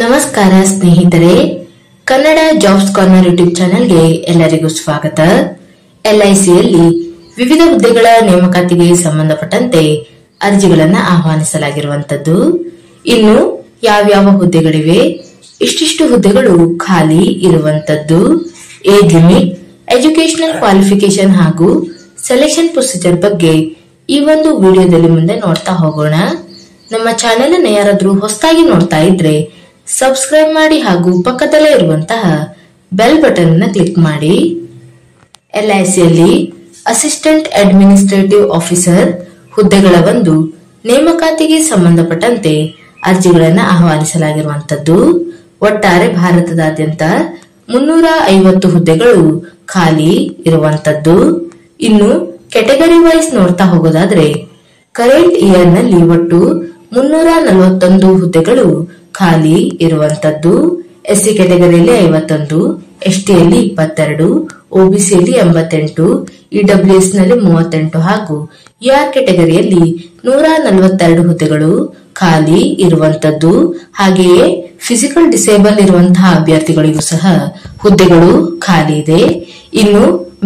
ನಮಸ್ಕಾರ ಸ್ನೇಹಿತರೆ, Kannada jobs corner YouTube ಚಾನೆಲ್ಗೆ ಎಲ್ಲರಿಗೂ ಸ್ವಾಗತ. LICಯಲ್ಲಿ ವಿವಿಧ ಹುದ್ದೆಗಳ ನೇಮಕಾತಿಗೆ ಸಂಬಂಧಪಟ್ಟಂತೆ ಅರ್ಜಿಗಳನ್ನು ಆಹ್ವಾನಿಸಲಾಗಿರುವಂತದ್ದು. ಇನ್ನು ಯಾವ್ಯಾವ ಹುದ್ದೆಗಳಿವೆ, ಇಷ್ಟಿಷ್ಟು ಹುದ್ದೆಗಳು ಖಾಲಿ ಇರುವಂತದ್ದು, ಏಜ್ ಲಿಮಿಟ್, ಎಜುಕೇಶನಲ್ ಕ್ವಾಲಿಫಿಕೇಶನ್ ಹಾಗೂ ಸೆಲೆಕ್ಷನ್ ಪ್ರೊಸೀಜರ್ ಬಗ್ಗೆ ಈ ಒಂದು ವಿಡಿಯೋದಲ್ಲಿ ಮುಂದೆ ನೋಡ್ತಾ ಹೋಗೋಣ. ನಮ್ಮ ಚಾನೆಲ್ ಅನ್ನು ಯಾರಾದ್ರೂ ಹೊಸದಾಗಿ ನೋಡ್ತಾ ಇದ್ರೆ ಸಬ್ಸ್ಕ್ರೈಬ್ ಮಾಡಿ ಹಾಗೂ ಪಕ್ಕದಲ್ಲೇ ಇರುವಂತಹ ಬೆಲ್ ಬಟನ್ ಅನ್ನು ಕ್ಲಿಕ್ ಮಾಡಿ. LICಯಲ್ಲಿ ಅಸಿಸ್ಟೆಂಟ್ ಅಡ್ಮಿನಿಸ್ಟ್ರೇಟಿವ್ ಆಫೀಸರ್ ಹುದ್ದೆಗಳ ಒಂದು ನೇಮಕಾತಿಗೆ ಸಂಬಂಧಪಟ್ಟಂತೆ ಅರ್ಜಿಗಳನ್ನು ಆಹ್ವಾನಿಸಲಾಗಿರುವಂತದ್ದು. ಒಟ್ಟಾರೆ ಭಾರತದಾದ್ಯಂತ 350 ಹುದ್ದೆಗಳು ಖಾಲಿ ಇರುವಂತದ್ದು. ಇನ್ನು ಕೆಟಗರಿ ವೈಸ್ ನೋಡ್ತಾ ಹೋಗೋದಾದ್ರೆ ಕರೆಂಟ್ ಇಯರ್ ನಲ್ಲಿ ಒಟ್ಟು 341 ಹುದ್ದೆಗಳು ಖಾಲಿ ಇರುವಂತದ್ದು. SC ಕೆಟಗರಿಯಲ್ಲಿ 51, STಯಲ್ಲಿ 22, OBCಯಲ್ಲಿ 88, EWS ನಲ್ಲಿ 38 ಹಾಗೂ ER ಕೆಟಗರಿಯಲ್ಲಿ 142 ಹುದ್ದೆಗಳು ಖಾಲಿ ಇರುವಂತದ್ದು. ಹಾಗೆಯೇ ಫಿಸಿಕಲ್ ಡಿಸೇಬಲ್ ಇರುವಂತಹ ಅಭ್ಯರ್ಥಿಗಳಿಗೂ ಸಹ ಹುದ್ದೆಗಳು ಖಾಲಿ ಇದೆ. ಇನ್ನು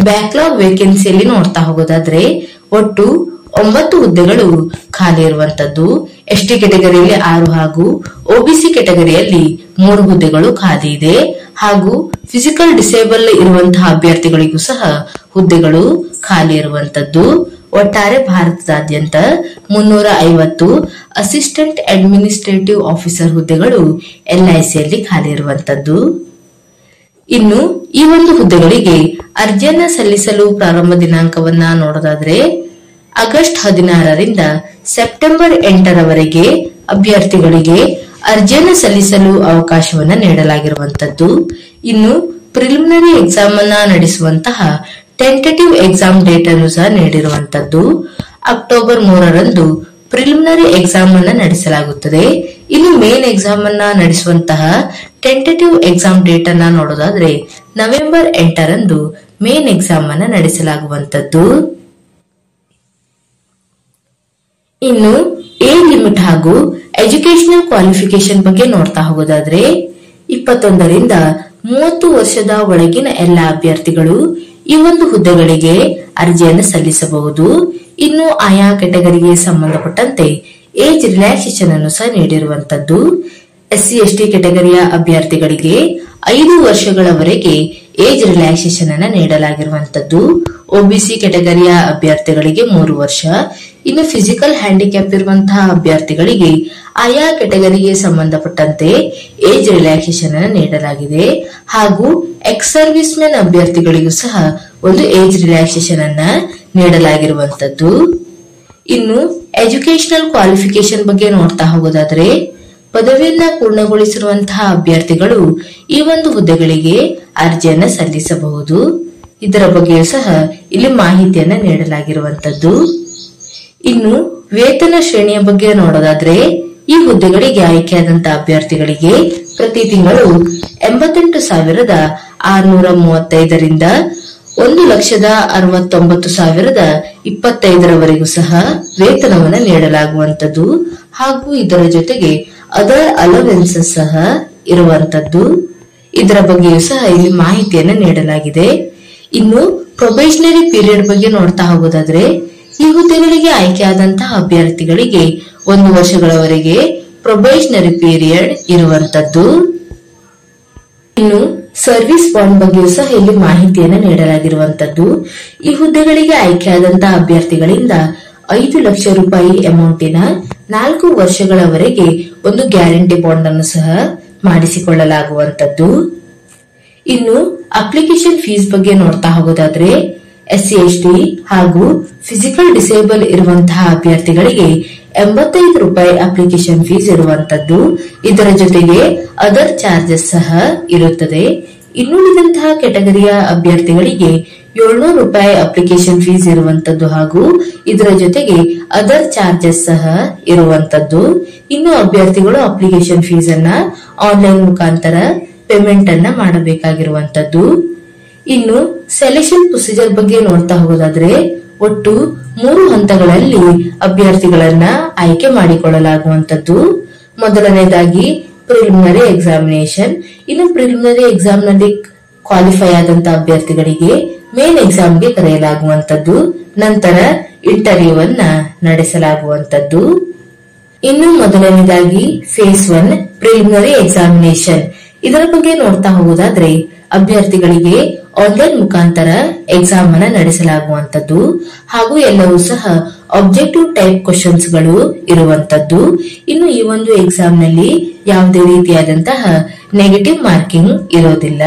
ಬ್ಯಾಕ್ಲಾಗ್ ವೇಕೆನ್ಸಿಯಲ್ಲಿ ನೋಡ್ತಾ ಹೋಗೋದಾದ್ರೆ ಒಟ್ಟು 9 ಹುದ್ದೆಗಳು ಖಾಲಿ ಇರುವಂತದ್ದು. ST ಕೆಟಗರಿಯಲ್ಲಿ 6 ಹಾಗೂ OBC ಕೆಟಗರಿಯಲ್ಲಿ 3 ಹುದ್ದೆಗಳು ಖಾಲಿ ಇದೆ. ಹಾಗೂ ಫಿಸಿಕಲ್ ಡಿಸೇಬಲ್ ಇರುವಂತಹ ಅಭ್ಯರ್ಥಿಗಳಿಗೂ ಸಹ ಹುದ್ದೆಗಳು ಖಾಲಿ ಇರುವಂತದ್ದು. ಒಟ್ಟಾರೆ ಭಾರತದಾದ್ಯಂತ 350 ಅಸಿಸ್ಟೆಂಟ್ ಅಡ್ಮಿನಿಸ್ಟ್ರೇಟಿವ್ ಆಫೀಸರ್ ಹುದ್ದೆಗಳು LICಯಲ್ಲಿ ಖಾಲಿ ಇರುವಂತದ್ದು. ಇನ್ನು ಈ ಒಂದು ಹುದ್ದೆಗಳಿಗೆ ಅರ್ಜಿಯನ್ನ ಸಲ್ಲಿಸಲು ಪ್ರಾರಂಭ ದಿನಾಂಕವನ್ನ ನೋಡೋದಾದ್ರೆ ಆಗಸ್ಟ್ 16ರಿಂದ ಸೆಪ್ಟೆಂಬರ್ 8ರವರೆಗೆ ಅಭ್ಯರ್ಥಿಗಳಿಗೆ ಅರ್ಜಿಯನ್ನು ಸಲ್ಲಿಸಲು ಅವಕಾಶವನ್ನ ನೀಡಲಾಗಿರುವಂತದ್ದು. ಇನ್ನು ಪ್ರಿಲಿಮಿನರಿ ಎಕ್ಸಾಮ್ ಅನ್ನ ನಡೆಸುವಂತಹ ಟೆಂಟೇಟಿವ್ ಎಕ್ಸಾಮ್ ಡೇಟ್ ಅನ್ನು ಸಹ ನೀಡಿರುವಂತದ್ದು. ಅಕ್ಟೋಬರ್ 3ರಂದು ಪ್ರಿಲಿಮಿನರಿ ಎಕ್ಸಾಮ್ ಅನ್ನ ನಡೆಸಲಾಗುತ್ತದೆ. ಇನ್ನು ಮೇನ್ ಎಕ್ಸಾಮ್ ಅನ್ನ ನಡೆಸುವಂತಹ ಟೆಂಟೇಟಿವ್ ಎಕ್ಸಾಮ್ ಡೇಟ್ ಅನ್ನ ನೋಡೋದಾದ್ರೆ ನವೆಂಬರ್ 8ರಂದು ಮೇನ್ ಎಕ್ಸಾಮ್ ಅನ್ನ ನಡೆಸಲಾಗುವಂತದ್ದು. ಇನ್ನು ಏಜ್ ಲಿಮಿಟ್ ಹಾಗೂ ಎಜುಕೇಶನಲ್ ಕ್ವಾಲಿಫಿಕೇಶನ್ ಬಗ್ಗೆ ನೋಡ್ತಾ ಹೋಗೋದಾದ್ರೆ 21ರಿಂದ 30 ವರ್ಷದ ಒಳಗಿನ ಎಲ್ಲ ಅಭ್ಯರ್ಥಿಗಳು ಈ ಒಂದು ಹುದ್ದೆಗಳಿಗೆ ಅರ್ಜಿಯನ್ನು ಸಲ್ಲಿಸಬಹುದು. ಇನ್ನು ಆಯಾ ಕೆಟಗರಿಗೆ ಸಂಬಂಧಪಟ್ಟಂತೆ ಏಜ್ ರಿಲ್ಯಾಕ್ಸೇಷನ್ ಅನ್ನು ಸಹ ನೀಡಿರುವಂತದ್ದು. SC ST ಕೆಟಗರಿಯ ಅಭ್ಯರ್ಥಿಗಳಿಗೆ 5 ವರ್ಷಗಳವರೆಗೆ ಏಜ್ ರಿಲ್ಯಾಕ್ಸೇಷನ್ ಅನ್ನು ನೀಡಲಾಗಿರುವಂತದ್ದು. OBC ಕೆಟಗರಿಯ ಅಭ್ಯರ್ಥಿಗಳಿಗೆ 3 ವರ್ಷ. ಇನ್ನು ಫಿಸಿಕಲ್ ಹ್ಯಾಂಡಿಕ್ಯಾಪ್ ಇರುವಂತಹ ಅಭ್ಯರ್ಥಿಗಳಿಗೆ ಆಯಾ ಕೆಟಗರಿಗೆ ಸಂಬಂಧಪಟ್ಟಂತೆ ಏಜ್ ರಿಲ್ಯಾಕ್ಸೇಷನ್ ಅನ್ನು ನೀಡಲಾಗಿದೆ. ಹಾಗೂ ಎಕ್ಸ್ ಸರ್ವಿಸ್ ಮೆನ್ ಅಭ್ಯರ್ಥಿಗಳಿಗೂ ಸಹ ಒಂದು ಏಜ್ ರಿಲ್ಯಾಕ್ಸೇಷನ್ ಅನ್ನ ನೀಡಲಾಗಿರುವಂತದ್ದು. ಇನ್ನು ಎಜುಕೇಶನಲ್ ಕ್ವಾಲಿಫಿಕೇಶನ್ ಬಗ್ಗೆ ನೋಡ್ತಾ ಹೋಗೋದಾದ್ರೆ ಪದವಿಯನ್ನ ಪೂರ್ಣಗೊಳಿಸಿರುವಂತಹ ಅಭ್ಯರ್ಥಿಗಳು ಈ ಒಂದು ಹುದ್ದೆಗಳಿಗೆ ಅರ್ಜಿಯನ್ನ ಸಲ್ಲಿಸಬಹುದು. ಇದರ ಬಗ್ಗೆಯೂ ಸಹ ಇಲ್ಲಿ ಮಾಹಿತಿಯನ್ನ ನೀಡಲಾಗಿರುವಂತದ್ದು. ಇನ್ನು ವೇತನ ಶ್ರೇಣಿಯ ಬಗ್ಗೆ ನೋಡೋದಾದ್ರೆ ಈ ಹುದ್ದೆಗಳಿಗೆ ಆಯ್ಕೆಯಾದಂತಹ ಅಭ್ಯರ್ಥಿಗಳಿಗೆ ಪ್ರತಿ ತಿಂಗಳು 88,635ರಿಂದ 1,69,025 ಸಹ ವೇತನವನ್ನು ನೀಡಲಾಗುವಂತದ್ದು. ಹಾಗೂ ಇದರ ಜೊತೆಗೆ ಅದರ್ ಅಲವೆನ್ಸಸ್ ಸಹ ಇರುವಂತದ್ದು. ಇದರ ಬಗ್ಗೆಯೂ ಸಹ ಇಲ್ಲಿ ಮಾಹಿತಿಯನ್ನು ನೀಡಲಾಗಿದೆ. ಇನ್ನು ಪ್ರೊಬೇಷನರಿ ಪೀರಿಯಡ್ ಬಗ್ಗೆ ನೋಡ್ತಾ ಹೋಗೋದಾದ್ರೆ ಈ ಹುದ್ದೆಗಳಿಗೆ ಆಯ್ಕೆಯಾದಂತಹ ಅಭ್ಯರ್ಥಿಗಳಿಗೆ 1 ವರ್ಷಗಳವರೆಗೆ ಪ್ರೊಬೇಷನರಿ ಪೀರಿಯಡ್ ಇರುವಂತದ್ದು. ಇನ್ನು ಸರ್ವಿಸ್ ಬಾಂಡ್ ಬಗ್ಗೆಯೂ ಸಹ ಇಲ್ಲಿ ಮಾಹಿತಿಯನ್ನು ನೀಡಲಾಗಿರುವಂತದ್ದು. ಈ ಹುದ್ದೆಗಳಿಗೆ ಆಯ್ಕೆಯಾದಂತಹ ಅಭ್ಯರ್ಥಿಗಳಿಂದ 5 ಲಕ್ಷ ರೂಪಾಯಿ ಅಮೌಂಟಿನ 4 ವರ್ಷಗಳವರೆಗೆ ಒಂದು ಗ್ಯಾರಂಟಿ ಬಾಂಡ್ ಅನ್ನು ಸಹ ಮಾಡಿಸಿಕೊಳ್ಳಲಾಗುವಂತದ್ದು. ಇನ್ನು ಅಪ್ಲಿಕೇಶನ್ ಫೀಸ್ ಬಗ್ಗೆ ನೋಡ್ತಾ ಹೋಗೋದಾದ್ರೆ SC ST ಹಾಗೂ ಫಿಸಿಕಲ್ ಡಿಸೇಬಲ್ ಇರುವಂತಹ ಅಭ್ಯರ್ಥಿಗಳಿಗೆ 85 ರೂಪಾಯಿ ಅಪ್ಲಿಕೇಶನ್ ಫೀಸ್ ಇರುವಂತದ್ದು. ಇದರ ಜೊತೆಗೆ ಅದರ್ ಚಾರ್ಜಸ್ ಸಹ ಇರುತ್ತದೆ. ಇನ್ನುಳಿದಂತಹ ಕೆಟಗರಿಯ ಅಭ್ಯರ್ಥಿಗಳಿಗೆ 700 ರೂಪಾಯಿ ಅಪ್ಲಿಕೇಶನ್ ಫೀಸ್ ಇರುವಂತದ್ದು ಹಾಗೂ ಇದರ ಜೊತೆಗೆ ಅದರ್ ಚಾರ್ಜಸ್ ಸಹ ಇರುವಂತದ್ದು. ಇನ್ನು ಅಭ್ಯರ್ಥಿಗಳು ಅಪ್ಲಿಕೇಶನ್ ಫೀಸ್ ಅನ್ನ ಆನ್ಲೈನ್ ಮುಖಾಂತರ ಪೇಮೆಂಟ್ ಅನ್ನ ಮಾಡಬೇಕಾಗಿರುವಂತದ್ದು. ಇನ್ನು ಸೆಲೆಕ್ಷನ್ ಪ್ರೊಸೀಜರ್ ಬಗ್ಗೆ ನೋಡ್ತಾ ಹೋಗೋದಾದ್ರೆ ಒಟ್ಟು 3 ಹಂತಗಳಲ್ಲಿ ಅಭ್ಯರ್ಥಿಗಳನ್ನ ಆಯ್ಕೆ ಮಾಡಿಕೊಳ್ಳಲಾಗುವಂತದ್ದು. ಮೊದಲನೇದಾಗಿ ಪ್ರಿಲಿಮಿನರಿ ಎಕ್ಸಾಮಿನೇಷನ್. ಇನ್ನು ಪ್ರಿಲಿಮಿನರಿ ಎಕ್ಸಾಮ್ ನಲ್ಲಿ ಕ್ವಾಲಿಫೈ ಆದಂತಹ ಅಭ್ಯರ್ಥಿಗಳಿಗೆ ಮೇನ್ ಎಕ್ಸಾಮ್ಗೆ ಕರೆಯಲಾಗುವಂತದ್ದು, ನಂತರ ಇಂಟರ್ವ್ಯೂ ಅನ್ನ ನಡೆಸಲಾಗುವಂತದ್ದು. ಇನ್ನು ಮೊದಲನೇದಾಗಿ ಫೇಸ್ 1 ಪ್ರಿಲಿಮಿನರಿ ಎಕ್ಸಾಮಿನೇಷನ್. ಇದರ ಬಗ್ಗೆ ನೋಡ್ತಾ ಹೋಗೋದಾದ್ರೆ ಅಭ್ಯರ್ಥಿಗಳಿಗೆ ಆನ್ಲೈನ್ ಮುಖಾಂತರ ಎಕ್ಸಾಮ್ ಅನ್ನ ನಡೆಸಲಾಗುವಂತದ್ದು ಹಾಗೂ ಎಲ್ಲವೂ ಸಹ ಆಬ್ಜೆಕ್ಟಿವ್ ಟೈಪ್ ಕ್ವಶನ್ಸ್ ಗಳು ಇರುವಂತದ್ದು. ಇನ್ನು ಈ ಒಂದು ಎಕ್ಸಾಮ್ ನಲ್ಲಿ ಯಾವುದೇ ರೀತಿಯಾದಂತಹ ನೆಗೆಟಿವ್ ಮಾರ್ಕಿಂಗ್ ಇರೋದಿಲ್ಲ.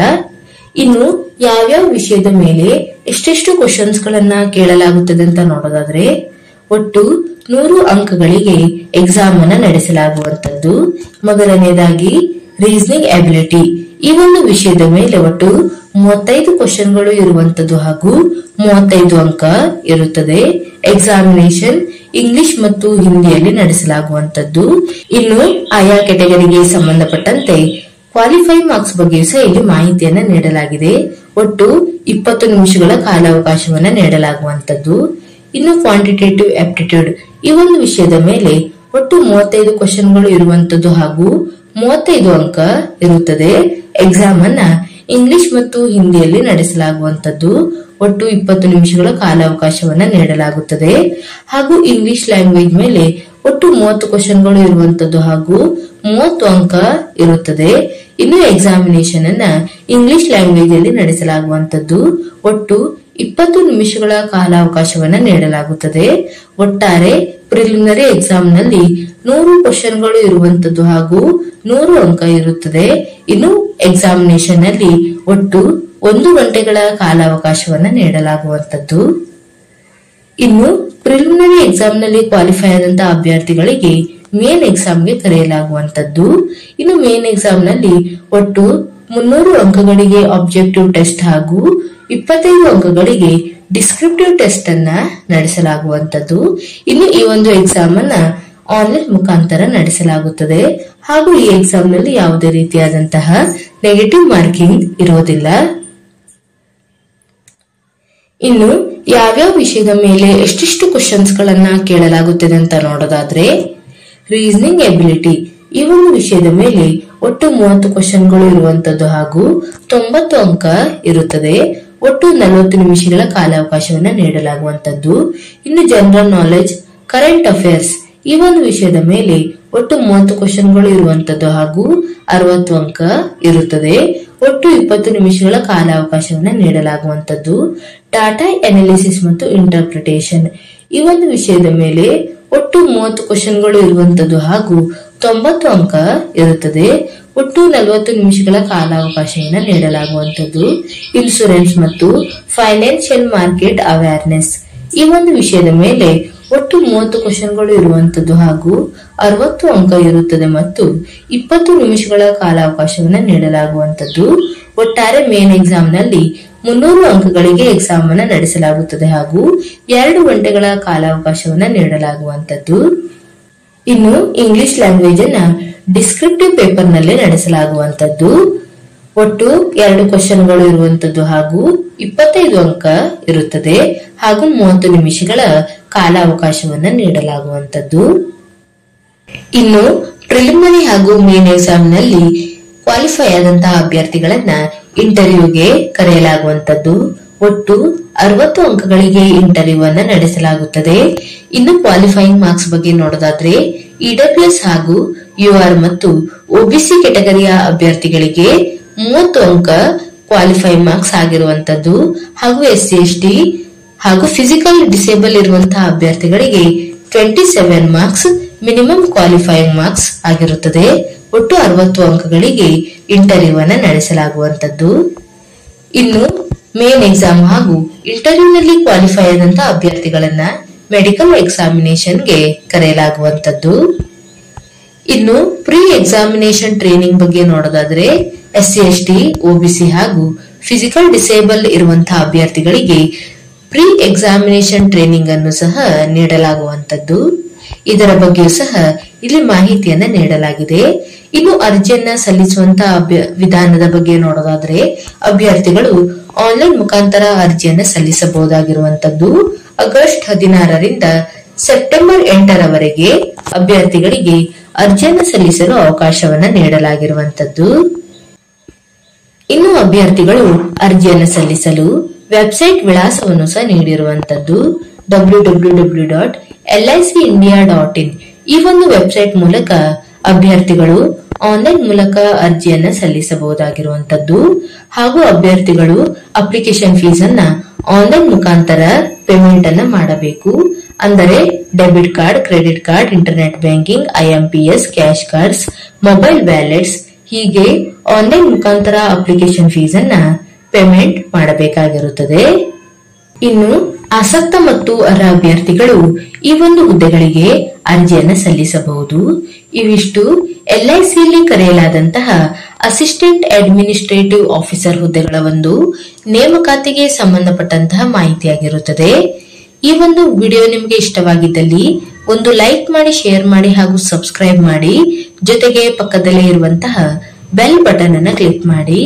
ಇನ್ನು ಯಾವ್ಯಾವ ವಿಷಯದ ಮೇಲೆ ಎಷ್ಟೆಷ್ಟು ಕ್ವಶನ್ಸ್ ಗಳನ್ನ ಕೇಳಲಾಗುತ್ತದೆ ಅಂತ ನೋಡೋದಾದ್ರೆ ಒಟ್ಟು 100 ಅಂಕಗಳಿಗೆ ಎಕ್ಸಾಮ್ ಅನ್ನ ನಡೆಸಲಾಗುವಂತದ್ದು. ಮೊದಲನೇದಾಗಿ ರೀಸನಿಂಗ್ ಎಬಿಲಿಟಿ. ಈ ಒಂದು ವಿಷಯದ ಮೇಲೆ ಒಟ್ಟು 35 ಕ್ವಶನ್ಗಳು ಇರುವಂತದ್ದು ಹಾಗೂ 35 ಅಂಕ ಇರುತ್ತದೆ. ಎಕ್ಸಾಮಿನೇಷನ್ ಇಂಗ್ಲಿಷ್ ಮತ್ತು ಹಿಂದಿಯಲ್ಲಿ ನಡೆಸಲಾಗುವಂತದ್ದು. ಇನ್ನು ಆಯಾ ಕೆಟಗರಿಗೆ ಸಂಬಂಧಪಟ್ಟಂತೆ ಕ್ವಾಲಿಫೈ ಮಾರ್ಕ್ಸ್ ಬಗ್ಗೆ ಸಹ ಇಲ್ಲಿ ಮಾಹಿತಿಯನ್ನ ನೀಡಲಾಗಿದೆ. ಒಟ್ಟು 20 ನಿಮಿಷಗಳ ಕಾಲಾವಕಾಶವನ್ನ ನೀಡಲಾಗುವಂತದ್ದು. ಇನ್ನು ಕ್ವಾಂಟಿಟೇಟಿವ್ ಆಪ್ಟಿಟ್ಯೂಡ್ ಈ ಒಂದು ವಿಷಯದ ಮೇಲೆ ಒಟ್ಟು 35 ಕ್ವಶನ್ಗಳು ಇರುವಂತದ್ದು ಹಾಗೂ 35 ಅಂಕ ಇರುತ್ತದೆ. ಎಕ್ಸಾಮ್ ಅನ್ನ ಇಂಗ್ಲಿಷ್ ಮತ್ತು ಹಿಂದಿಯಲ್ಲಿ ನಡೆಸಲಾಗುವಂತದ್ದು. ಒಟ್ಟು 20 ನಿಮಿಷಗಳ ಕಾಲಾವಕಾಶವನ್ನ ನೀಡಲಾಗುತ್ತದೆ ಹಾಗೂ ಇಂಗ್ಲಿಷ್ ಲ್ಯಾಂಗ್ವೇಜ್ ಮೇಲೆ ಒಟ್ಟು 30 ಕ್ವಶನ್ಗಳು ಇರುವಂತದ್ದು ಹಾಗೂ 30 ಅಂಕ ಇರುತ್ತದೆ. ಇನ್ನು ಎಕ್ಸಾಮಿನೇಷನ್ ಅನ್ನ ಇಂಗ್ಲಿಷ್ ಲ್ಯಾಂಗ್ವೇಜ್ ಅಲ್ಲಿ ನಡೆಸಲಾಗುವಂತದ್ದು. ಒಟ್ಟು 20 ನಿಮಿಷಗಳ ಕಾಲಾವಕಾಶವನ್ನ ನೀಡಲಾಗುತ್ತದೆ. ಒಟ್ಟಾರೆ ಪ್ರಿಲಿಮಿನರಿ ಎಕ್ಸಾಮ್ ನಲ್ಲಿ 100 ಕ್ವಶನ್ಗಳು ಇರುವಂತದ್ದು ಹಾಗೂ 100 ಅಂಕ ಇರುತ್ತದೆ. ಇನ್ನು ಎಕ್ಸಾಮಿನೇಷನ್ ನಲ್ಲಿ ಒಟ್ಟು 1 ಗಂಟೆಗಳ ಕಾಲಾವಕಾಶವನ್ನ ನೀಡಲಾಗುವಂತದ್ದು. ಇನ್ನು ಪ್ರಿಲಿಮಿನರಿ ಎಕ್ಸಾಮ್ ನಲ್ಲಿ ಕ್ವಾಲಿಫೈ ಆದಂತಹ ಅಭ್ಯರ್ಥಿಗಳಿಗೆ ಮೇನ್ ಎಕ್ಸಾಮ್ಗೆ ಕರೆಯಲಾಗುವಂತದ್ದು. ಇನ್ನು ಮೇನ್ ಎಕ್ಸಾಮ್ ನಲ್ಲಿ ಒಟ್ಟು 300 ಅಂಕಗಳಿಗೆ ಆಬ್ಜೆಕ್ಟಿವ್ ಟೆಸ್ಟ್ ಹಾಗೂ 25 ಅಂಕಗಳಿಗೆ ಡಿಸ್ಕ್ರಿಪ್ಟಿವ್ ಟೆಸ್ಟ್ ಅನ್ನ ನಡೆಸಲಾಗುವಂತದ್ದು. ಇನ್ನು ಈ ಒಂದು ಎಕ್ಸಾಮ್ ಅನ್ನ ಆನ್ಲೈನ್ ಮುಖಾಂತರ ನಡೆಸಲಾಗುತ್ತದೆ ಹಾಗೂ ಈ ಎಕ್ಸಾಮ್ ನಲ್ಲಿ ಯಾವುದೇ ರೀತಿಯಾದಂತಹ ನೆಗೆಟಿವ್ ಮಾರ್ಕಿಂಗ್ ಇರೋದಿಲ್ಲ. ಇನ್ನು ಯಾವ್ಯಾವ ವಿಷಯದ ಮೇಲೆ ಎಷ್ಟೆಷ್ಟು ಕ್ವಶನ್ಸ್ ಗಳನ್ನ ಕೇಳಲಾಗುತ್ತದೆ ಅಂತ ನೋಡೋದಾದ್ರೆ ರೀಸನಿಂಗ್ ಎಬಿಲಿಟಿ ಈ ಒಂದು ವಿಷಯದ ಮೇಲೆ ಒಟ್ಟು 30 ಕ್ವಶನ್ಗಳು ಇರುವಂತದ್ದು ಹಾಗೂ 90 ಅಂಕ ಇರುತ್ತದೆ. ಒಟ್ಟು 40 ನಿಮಿಷಗಳ ಕಾಲಾವಕಾಶವನ್ನ ನೀಡಲಾಗುವಂತದ್ದು. ಇನ್ನು ಜನರಲ್ ನಾಲೆಜ್ ಕರೆಂಟ್ ಅಫೇರ್ಸ್ ಈ ಒಂದು ವಿಷಯದ ಮೇಲೆ ಒಟ್ಟು 30 ಕ್ವಶನ್ಗಳು ಇರುವಂತದ್ದು ಹಾಗೂ 60 ಅಂಕ ಇರುತ್ತದೆ. ಒಟ್ಟು 20 ನಿಮಿಷಗಳ ಕಾಲಾವಕಾಶವನ್ನ ನೀಡಲಾಗುವಂತದ್ದು. ಡಾಟಾ ಅನಾಲಿಸಿಸ್ ಮತ್ತು ಇಂಟರ್ಪ್ರಿಟೇಷನ್ ಈ ಒಂದು ವಿಷಯದ ಮೇಲೆ ಒಟ್ಟು 30 ಕ್ವಶನ್ಗಳು ಇರುವಂತದ್ದು ಹಾಗೂ 90 ಅಂಕ ಇರುತ್ತದೆ. ಒಟ್ಟು 40 ನಿಮಿಷಗಳ ಕಾಲಾವಕಾಶವನ್ನ ನೀಡಲಾಗುವಂತದ್ದು. ಇನ್ಶೂರೆನ್ಸ್ ಮತ್ತು ಫೈನಾನ್ಷಿಯಲ್ ಮಾರ್ಕೆಟ್ ಅವೇರ್ನೆಸ್ ಈ ಒಂದು ವಿಷಯದ ಮೇಲೆ ಒಟ್ಟು 30 ಕ್ವಶನ್ಗಳು ಇರುವಂತದ್ದು ಹಾಗೂ 60 ಅಂಕ ಇರುತ್ತದೆ ಮತ್ತು 20 ನಿಮಿಷಗಳ ಕಾಲಾವಕಾಶವನ್ನ ನೀಡಲಾಗುವಂತದ್ದು. ಒಟ್ಟಾರೆ ಮೇನ್ ಎಕ್ಸಾಮ್ ನಲ್ಲಿ 300 ಅಂಕಗಳಿಗೆ ಎಕ್ಸಾಮ್ ಅನ್ನ ನಡೆಸಲಾಗುತ್ತದೆ ಹಾಗೂ 2 ಗಂಟೆಗಳ ಕಾಲಾವಕಾಶವನ್ನ ನೀಡಲಾಗುವಂತದ್ದು. ಇನ್ನು ಇಂಗ್ಲಿಷ್ ಲ್ಯಾಂಗ್ವೇಜ್ ಅನ್ನ ಡಿಸ್ಕ್ರಿಪ್ಟಿವ್ ಪೇಪರ್ ನಲ್ಲಿ ನಡೆಸಲಾಗುವಂತದ್ದು. ಒಟ್ಟು 2 ಕ್ವಶನ್ಗಳು ಇರುವಂತದ್ದು ಹಾಗೂ 25 ಅಂಕ ಇರುತ್ತದೆ ಹಾಗೂ 30 ನಿಮಿಷಗಳ ಕಾಲಾವಕಾಶವನ್ನ ನೀಡಲಾಗುವಂತದ್ದು. ಇನ್ನು ಪ್ರಿಲಿಮಿನರಿ ಹಾಗೂ ಮೇನ್ ಎಕ್ಸಾಮ್ ನಲ್ಲಿ ಕ್ವಾಲಿಫೈ ಆದಂತಹ ಅಭ್ಯರ್ಥಿಗಳನ್ನ ಇಂಟರ್ವ್ಯೂಗೆ ಕರೆಯಲಾಗುವಂತದ್ದು. ಒಟ್ಟು 60 ಅಂಕಗಳಿಗೆ ಇಂಟರ್ವ್ಯೂ ಅನ್ನ ನಡೆಸಲಾಗುತ್ತದೆ. ಇನ್ನು ಕ್ವಾಲಿಫೈಯಿಂಗ್ ಮಾರ್ಕ್ಸ್ ಬಗ್ಗೆ ನೋಡೋದಾದ್ರೆ ಇಡಬ್ಲ್ಯೂಎಸ್ ಹಾಗೂ ಯುಆರ್ ಮತ್ತು ಒಬಿಸಿ ಕೆಟಗರಿಯ ಅಭ್ಯರ್ಥಿಗಳಿಗೆ 30 ಅಂಕ ಕ್ವಾಲಿಫೈ ಮಾರ್ಕ್ಸ್ ಆಗಿರುವಂತದ್ದು ಹಾಗೂ SC ST ಹಾಗೂ ಫಿಸಿಕಲ್ ಡಿಸೇಬಲ್ ಇರುವಂತಹ ಅಭ್ಯರ್ಥಿಗಳಿಗೆ 27 ಮಾರ್ಕ್ಸ್ ಮಿನಿಮಮ್ ಕ್ವಾಲಿಫೈಯಿಂಗ್ ಮಾರ್ಕ್ಸ್ ಆಗಿರುತ್ತದೆ. ಒಟ್ಟು 60 ಅಂಕಗಳಿಗೆ ಇಂಟರ್ವ್ಯೂ ಅನ್ನ ನಡೆಸಲಾಗುವಂತದ್ದು. ಇನ್ನು ಮೇನ್ ಎಕ್ಸಾಮ್ ಹಾಗೂ ಇಂಟರ್ವ್ಯೂ ನಲ್ಲಿ ಕ್ವಾಲಿಫೈ ಆದಂತಹ ಅಭ್ಯರ್ಥಿಗಳನ್ನ ಮೆಡಿಕಲ್ ಎಕ್ಸಾಮಿನೇಷನ್ಗೆ ಕರೆಯಲಾಗುವಂತದ್ದು. ಇನ್ನು ಪ್ರೀ ಎಕ್ಸಾಮಿನೇಷನ್ ಟ್ರೈನಿಂಗ್ ಬಗ್ಗೆ ನೋಡೋದಾದ್ರೆ SC ST OBC ಹಾಗೂ ಫಿಸಿಕಲ್ ಡಿಸೇಬಲ್ ಇರುವಂತಹ ಅಭ್ಯರ್ಥಿಗಳಿಗೆ ಪ್ರೀ ಎಕ್ಸಾಮಿನೇಷನ್ ಟ್ರೈನಿಂಗ್ ಅನ್ನು ಸಹ ನೀಡಲಾಗುವಂತದ್ದು. ಇದರ ಬಗ್ಗೆ ಸಹ ಇಲ್ಲಿ ಮಾಹಿತಿಯನ್ನ ನೀಡಲಾಗಿದೆ. ಇನ್ನು ಅರ್ಜಿಯನ್ನ ಸಲ್ಲಿಸುವಂತಹ ವಿಧಾನದ ಬಗ್ಗೆ ನೋಡೋದಾದ್ರೆ ಅಭ್ಯರ್ಥಿಗಳು ಆನ್ಲೈನ್ ಮುಖಾಂತರ ಅರ್ಜಿಯನ್ನ ಸಲ್ಲಿಸಬಹುದಾಗಿರುವಂತದ್ದು. ಆಗಸ್ಟ್ 16ರಿಂದ ಸೆಪ್ಟೆಂಬರ್ 8ರವರೆಗೆ ಅಭ್ಯರ್ಥಿಗಳಿಗೆ ಅರ್ಜಿಯನ್ನು ಸಲ್ಲಿಸಲು ಅವಕಾಶವನ್ನ ನೀಡಲಾಗಿರುವಂತದ್ದು. ಇನ್ನು ಅಭ್ಯರ್ಥಿಗಳು ಅರ್ಜಿಯನ್ನು ಸಲ್ಲಿಸಲು ವೆಬ್ಸೈಟ್ ವಿಳಾಸವನ್ನು ಸಹ ನೀಡಿರುವಂತದ್ದು www.licindia.in. ಈ ಒಂದು ವೆಬ್ಸೈಟ್ ಮೂಲಕ ಅಭ್ಯರ್ಥಿಗಳು ಆನ್ಲೈನ್ ಮೂಲಕ ಅರ್ಜಿಯನ್ನ ಸಲ್ಲಿಸಬಹುದಾಗಿರುವಂತದ್ದು. ಹಾಗೂ ಅಭ್ಯರ್ಥಿಗಳು ಅಪ್ಲಿಕೇಶನ್ ಫೀಸ್ ಅನ್ನ ಆನ್ಲೈನ್ ಮುಖಾಂತರ ಪೇಮೆಂಟ್ ಅನ್ನ ಮಾಡಬೇಕು. ಅಂದರೆ debit card, credit card, internet banking, IMPS, cash cards, mobile wallets ಹೀಗೆ ಆನ್ಲೈನ್ ಮುಖಾಂತರ ಅಪ್ಲಿಕೇಶನ್ ಫೀಸ್ ಅನ್ನ ಪೇಮೆಂಟ್ ಮಾಡಬೇಕಾಗಿರುತ್ತದೆ. ಇನ್ನು ಆಸಕ್ತ ಮತ್ತು ಅರ್ಹ ಅಭ್ಯರ್ಥಿಗಳು ಈ ಒಂದು ಹುದ್ದೆಗಳಿಗೆ ಅರ್ಜಿಯನ್ನು ಸಲ್ಲಿಸಬಹುದು. ಇವಿಷ್ಟು LICಯಲ್ಲಿ ಕರೆಯಲಾದಂತಹ ಅಸಿಸ್ಟೆಂಟ್ ಅಡ್ಮಿನಿಸ್ಟ್ರೇಟಿವ್ ಆಫೀಸರ್ ಹುದ್ದೆಗಳ ಒಂದು ನೇಮಕಾತಿಗೆ ಸಂಬಂಧಪಟ್ಟಂತಹ ಮಾಹಿತಿಯಾಗಿರುತ್ತದೆ. ಈ ಒಂದು ವಿಡಿಯೋ ನಿಮಗೆ ಇಷ್ಟವಾಗಿದ್ದಲ್ಲಿ ಒಂದು ಲೈಕ್ ಮಾಡಿ, ಶೇರ್ ಮಾಡಿ ಹಾಗೂ ಸಬ್ಸ್ಕ್ರೈಬ್ ಮಾಡಿ. ಜೊತೆಗೆ ಪಕ್ಕದಲ್ಲೇ ಇರುವಂತಹ ಬೆಲ್ ಬಟನ್ ಅನ್ನು ಕ್ಲಿಕ್ ಮಾಡಿ.